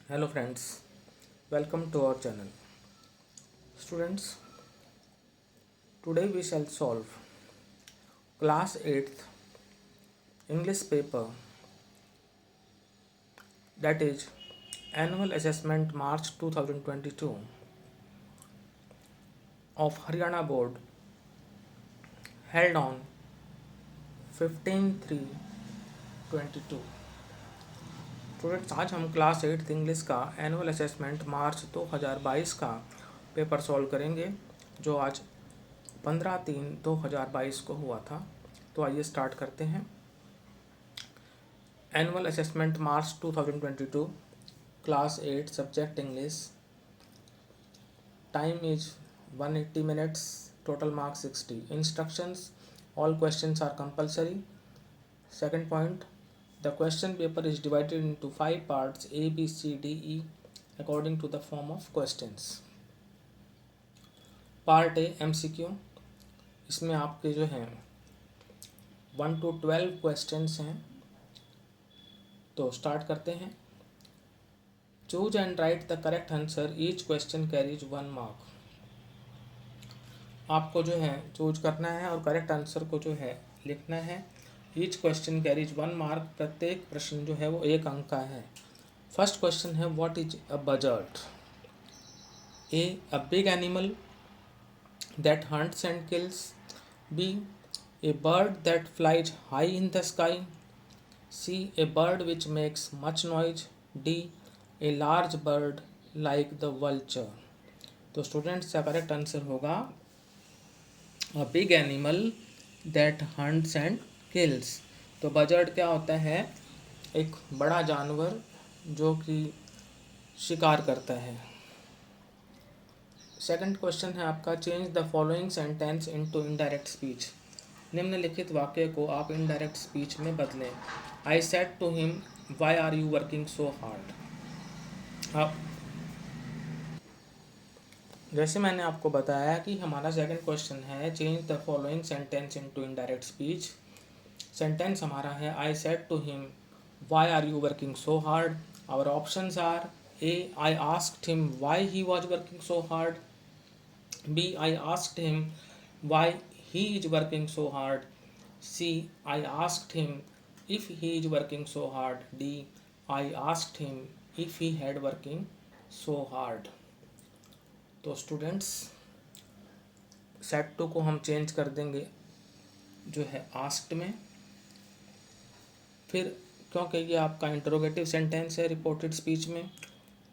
Hello friends, welcome to our channel. Students, today we shall solve class 8th English paper, that is annual assessment March 2022 of Haryana board, held on 15/3/22। Students, आज हम class 8th English का annual assessment मार्च 2022 का paper solve करेंगे, जो आज 15/3/2022 को हुआ था। तो आइए स्टार्ट करते हैं। Annual assessment March 2022, class 8, subject English. Time is 180 minutes, total marks 60। Instructions: all questions are compulsory। Second point, the question paper is divided into 5 parts A, B, C, D, E according to the form of questions। Part A MCQ, इसमें आपके जो हैं 1 to 12 questions हैं। तो start करते हैं। Choose and right the correct answer, each question carries 1 mark. आपको जो है चूज करना है और करेक्ट आंसर को जो है लिखना है। ईच क्वेश्चन कैरीज 1 मार्क, प्रत्येक प्रश्न जो है वो 1 अंक का है। फर्स्ट क्वेश्चन है, what is a buzzard? A, a big animal that hunts and kills. B, a bird that flies high in the sky. C, a bird which makes much noise. D, a large bird like the vulture. तो students का correct answer होगा a big animal that hunts and kills. तो buzzard क्या होता है? एक बड़ा जानवर जो कि शिकार करता है। सेकंड क्वेश्चन है आपका, change the following sentence into indirect speech. निम्नलिखित वाक्य को आप इनडायरेक्ट स्पीच में बदलें। I said to him, why are you working so hard. आप जैसे मैंने आपको बताया कि हमारा सेकंड क्वेश्चन है, change the following sentence into indirect speech. Sentence हमारा है, I said to him, why are you working so hard. Our options are, A, I asked him why he was working so hard. B, I asked him why he is working so hard. C, I asked him if he is working so hard. D, I asked him if he had working so hard. तो students, set two को हम change कर देंगे जो है asked में। फिर क्योंकि ये आपका इंटरोगेटिव सेंटेंस है रिपोर्टेड स्पीच में,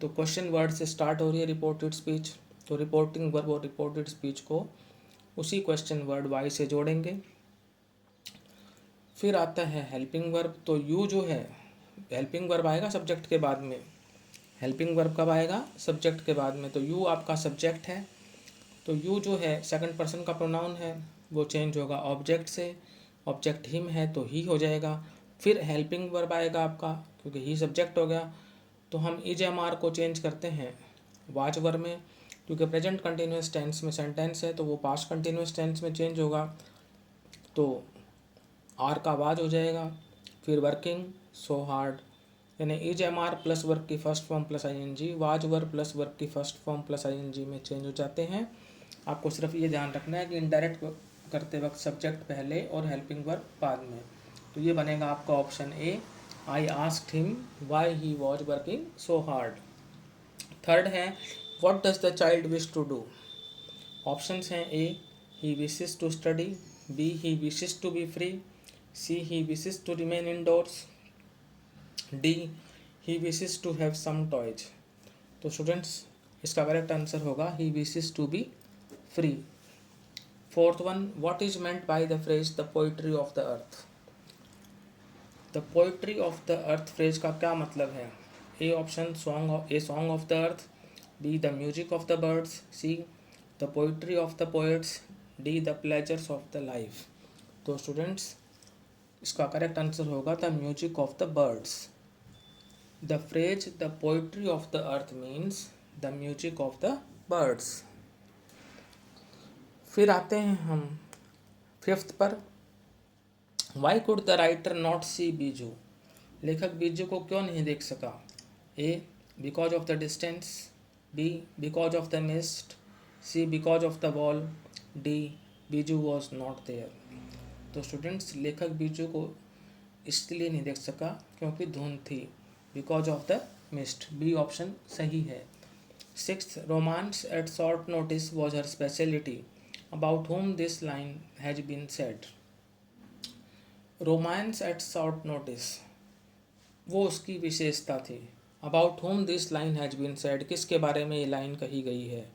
तो क्वेश्चन वर्ड से स्टार्ट हो रही है रिपोर्टेड स्पीच, तो रिपोर्टिंग वर्ब और रिपोर्टेड स्पीच को उसी क्वेश्चन वर्ड वाई से जोड़ेंगे। फिर आता है हेल्पिंग वर्ब। तो यू जो है, हेल्पिंग वर्ब आएगा सब्जेक्ट के बाद में। हेल्पिंग वर्ब कब आएगा? सब्जेक्ट के बाद में। तो यू आपका सब्जेक्ट है, तो यू जो है सेकंड पर्सन का प्रोनाउन है, वो चेंज होगा ऑब्जेक्ट से। ऑब्जेक्ट हिम है तो ही हो जाएगा। फिर हेल्पिंग वर्ब आएगा आपका, क्योंकि ही सब्जेक्ट हो गया, तो हम इज एम आर को चेंज करते हैं वाज वर्ब में, क्योंकि प्रेजेंट कंटिन्यूस टेंस में सेंटेंस है तो वो पास्ट कंटिन्यूस टेंस में चेंज होगा, तो आर का वाज हो जाएगा। फिर वर्किंग सो हार्ड, यानी is am are plus verb की first form plus I N G, was verb plus verb की first form plus I N G में चेंज हो जाते हैं। आपको सिर्फ ये ध्यान रखना है कि इनडायरेक्ट करते वक्त सब्जेक्ट पहले और हेल्पिंग वर्ब बाद में। तो ये बनेगा आपका option A, I asked him why he was working so hard. Third है, what does the child wish to do. Options हैं, A, he wishes to study. B, he wishes to be free. C, he wishes to remain indoors. D, he wishes to have some toys. तो students, इसका correct answer होगा he wishes to be free. Fourth one, what is meant by the phrase the poetry of the earth. The poetry of the earth phrase का क्या मतलब है? A option, song of the earth. B, the music of the birds. C, the poetry of the poets. D, the pleasures of the life. तो students, इसका correct answer होगा the music of the birds. The phrase the poetry of the earth means the music of the birds. फिर आते हैं हम fifth पर, why could the writer not see Biju. लेखक बीजू को क्यों नहीं देख सका? A, because of the distance, B because of the mist, C because of the wall, D Biju was not there. तो स्टूडेंट्स लेखक बीजू को इसलिए नहीं देख सका क्योंकि धुंध थी, because of the mist, B option सही है। Sixth, romance at short notice was her speciality, about whom this line has been said. Romance at short notice वो उसकी विशेषता थी, about whom this line has been said किसके बारे में ये लाइन कही गई है।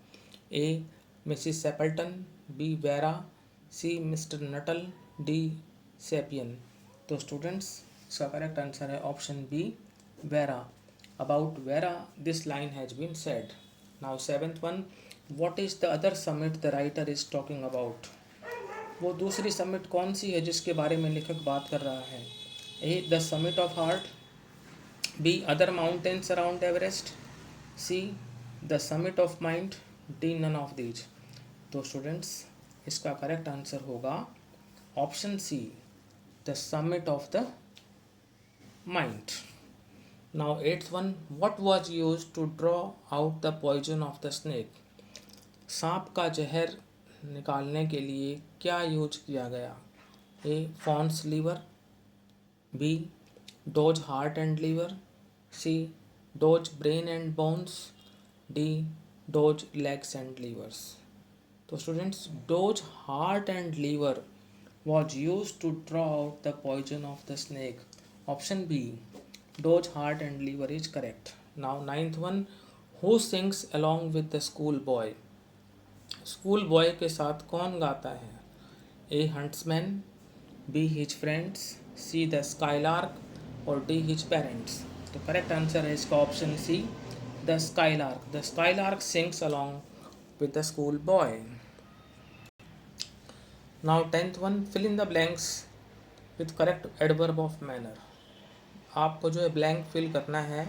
A Mrs Sappleton, B Vera, C Mr Nuttel, D Sepian. तो स्टूडेंट्स इसका करेक्ट आंसर है option B Vera, about vera this line has been said. Now seventh one, what is the other summit the writer is talking about. वो दूसरी summit कौन सी है जिसके बारे में लेखक बात कर रहा है। A the summit of heart, B other mountains around Everest, C the summit of mind, D none of these. तो स्टूडेंट्स इसका करेक्ट आंसर होगा option C the summit of the mind. Now eighth one, what was used to draw out the poison of the snake. सांप का जहर निकालने के लिए क्या यूज किया गया। A fawn's liver, B doe's heart and liver, C doe's brain and bones, D doe's legs and livers. तो students doe's heart and liver was used to draw out the poison of the snake. Option B, Doge heart and liver is correct. Now ninth one, who sings along with the school boy? School boy के साथ कौन गाता है। A huntsman, B his friends, C the skylark और D his parents. तो correct answer है इसका option C the skylark. The skylark sings along with the school boy. Now tenth one, fill in the blanks with correct adverb of manner. आपको जो है blank fill करना है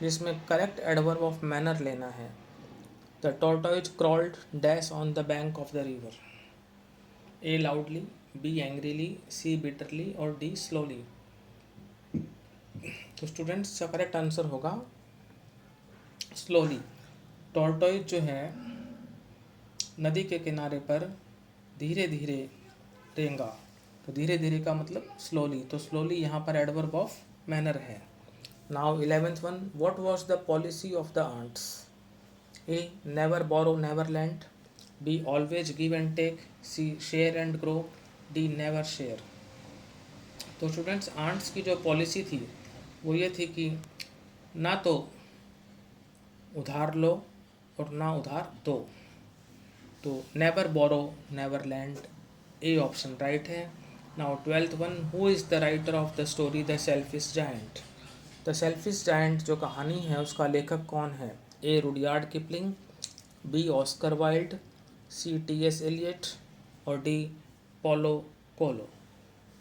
जिसमें correct adverb of manner लेना है। The tortoise crawled dash on the bank of the river. A loudly, B angrily, C bitterly और D slowly. तो स्टूडेंट्स का करेक्ट आंसर होगा स्लोली। टॉर्टोइज जो है नदी के किनारे पर धीरे धीरे रेंगा, तो धीरे धीरे का मतलब स्लोली, तो स्लोली यहाँ पर एडवर्ब ऑफ मैनर है। Now 11th one, what was the policy of the ants. A never borrow never lend, B always give and take, C share and grow, D never share. तो students ants की जो policy थी वो ये थी कि ना तो उधार लो और ना उधार दो। तो never borrow never lend, A option right है। Now 12th one, who is the writer of the story the selfish giant. The selfish giant जो कहानी है उसका लेखक कौन है। A Rudyard Kipling, B Oscar Wilde, C T S. Eliot और D Paulo Coelho.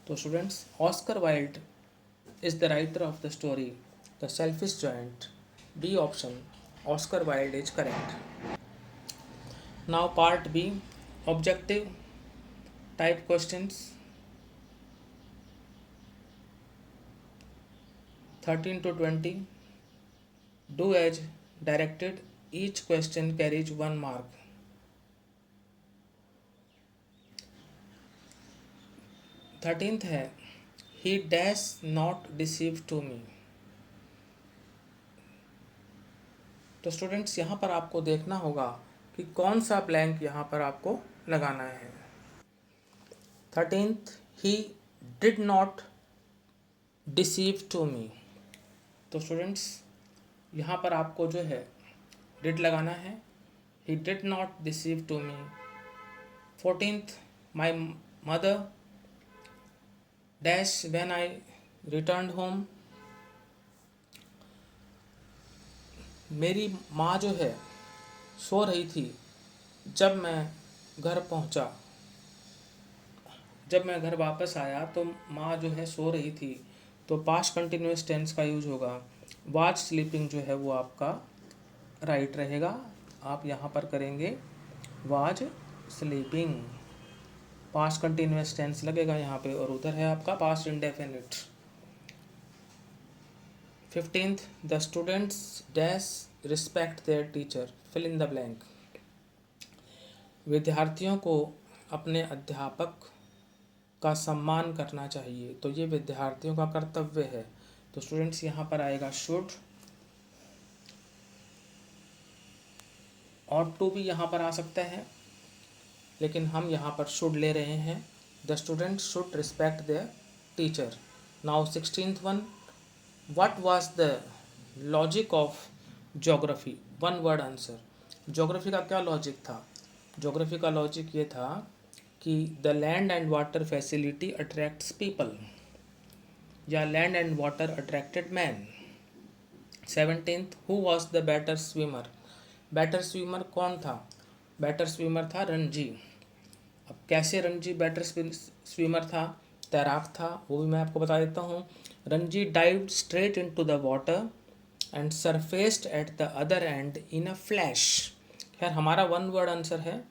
तो students Oscar Wilde is the writer of the story the selfish giant, B option Oscar Wilde is correct. Now part B, objective type questions. 13 to 20. Do as directed. Each question carries 1 mark. 13th है He dash not deceive to me. तो students यहाँ पर आपको देखना होगा कि कौन सा ब्लैंक यहाँ पर आपको लगाना है। 13th, he did not deceive to me. तो स्टूडेंट्स यहाँ पर आपको जो है डिड लगाना है, he did not deceive to me. 14th, my mother dash when I return home. मेरी माँ जो है सो रही थी जब मैं घर पहुंचा। जब मैं घर वापस आया तो माँ जो है सो रही थी, तो पास्ट कंटिन्यूअस टेंस का यूज होगा। वाज स्लीपिंग जो है वो आपका राइट रहेगा। आप यहाँ पर करेंगे was sleeping, past continuous tense लगेगा यहाँ पे, और उधर है आपका past indefinite. 15th, the students dash respect their teacher, fill in the blank. विद्यार्थियों को अपने अध्यापक का सम्मान करना चाहिए, तो ये विद्यार्थियों का कर्तव्य है। तो स्टूडेंट्स यहाँ पर आएगा शुड, और टू भी यहाँ पर आ सकता है, लेकिन हम यहाँ पर शुड ले रहे हैं। The student should respect their teacher. Now 16th one, what was the logic of geography, one word answer. Geography का क्या लॉजिक था? ज्योग्राफी का लॉजिक ये था कि the land and water facility attracts people, या land and water attracted man. 17th, who was the better swimmer. Better swimmer कौन था? बेटर स्विमर था रणजी। अब कैसे रणजी बेटर स्विमर था, तैराक था, वो भी मैं आपको बता देता हूँ। Ranji dived straight into the water and surfaced at the other end in a flash. खैर हमारा वन वर्ड आंसर है,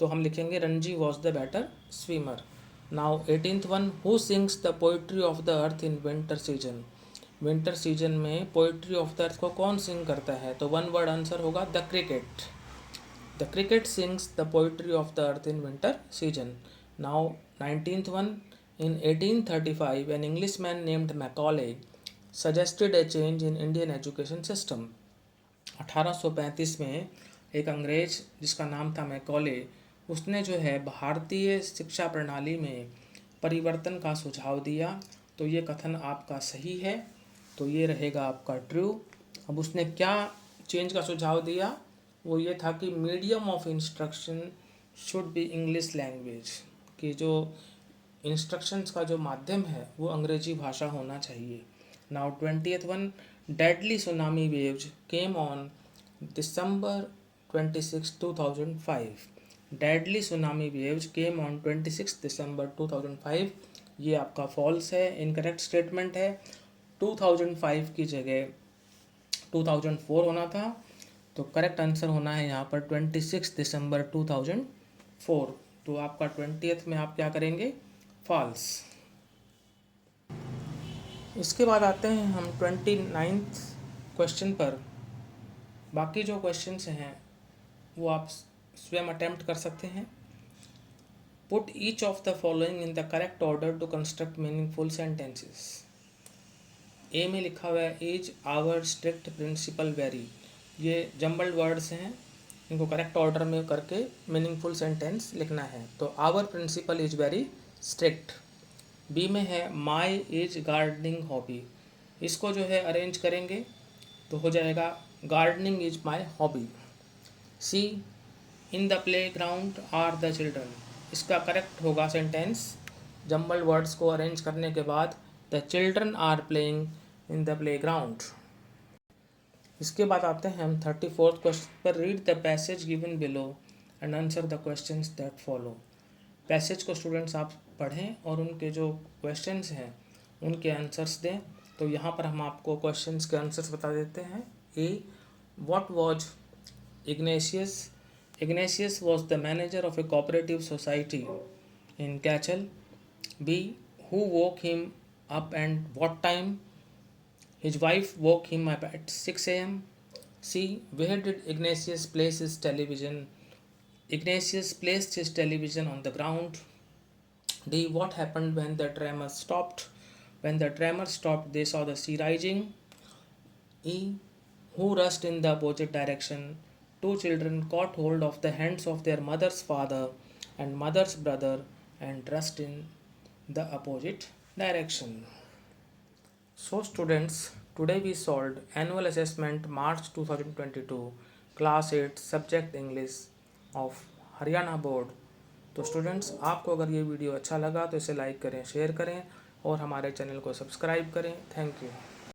तो हम लिखेंगे Ranji was the better swimmer. Now 18th one, who sings the poetry of the earth in winter season. Winter season में poetry of the earth को कौन sing करता है? तो वन वर्ड आंसर होगा the cricket. The cricket sings the poetry of the earth in winter season. Now 19th one, in 1835 an Englishman named Macaulay suggested a change in Indian education system. 1835 में एक अंग्रेज जिसका नाम था Macaulay, उसने जो है भारतीय शिक्षा प्रणाली में परिवर्तन का सुझाव दिया। तो ये कथन आपका सही है, तो ये रहेगा आपका ट्रू। अब उसने क्या चेंज का सुझाव दिया? वो ये था कि medium of instruction should be English language, कि जो इंस्ट्रक्शंस का जो माध्यम है वो अंग्रेजी भाषा होना चाहिए। Now 20th one, deadly tsunami waves came on December 26, 2005। Deadly tsunami waves came on 26 December 2005। ये आपका फॉल्स है, इनकरेक्ट स्टेटमेंट है। 2005 की जगह 2004 होना था, तो करेक्ट आंसर होना है यहाँ पर 26 दिसंबर 2004। तो आपका 20th में आप क्या करेंगे? फॉल्स। इसके बाद आते हैं हम 29th क्वेश्चन पर। बाकी जो क्वेश्चंस हैं वो आप स्वयं अटेम्प्ट कर सकते हैं। Put each of the following in the correct order to construct meaningful sentences. A में लिखा हुआ है is our strict principal very, ये जम्बल्ड वर्ड्स हैं, इनको करेक्ट ऑर्डर में करके मीनिंगफुल सेंटेंस लिखना है। तो our principal is very strict. B में है माई इज गार्डनिंग हॉबी, इसको जो है अरेंज करेंगे तो हो जाएगा gardening is my hobby. C, in the play ground are the children, इसका करेक्ट होगा सेंटेंस जम्बल्ड वर्ड्स को अरेंज करने के बाद the children are playing in the play ground. इसके बाद आते हैं हम 34th क्वेश्चन पर। Read the passage given below and answer the questions that follow. Passage को स्टूडेंट्स आप पढ़ें और उनके जो क्वेश्चंस हैं उनके आंसर्स दें। तो यहाँ पर हम आपको क्वेश्चंस के आंसर्स बता देते हैं। A, what was Ignatius? Ignatius was the manager of a cooperative society in Kaichal. B, who woke him up and what time? His wife woke him up at 6 a.m. C, where did Ignatius place his television? Ignatius placed his television on the ground. D, what happened when the tremor stopped? When the tremor stopped, they saw the sea rising. E, who rushed in the opposite direction? Two children caught hold of the hands of their mother's father and mother's brother and rushed in the opposite direction. So students, today we solved annual assessment March 2022 class 8 subject English of Haryana board. तो students, आपको अगर ये video अच्छा लगा तो इसे like करें, share करें और हमारे चैनल को सब्सक्राइब करें। Thank you.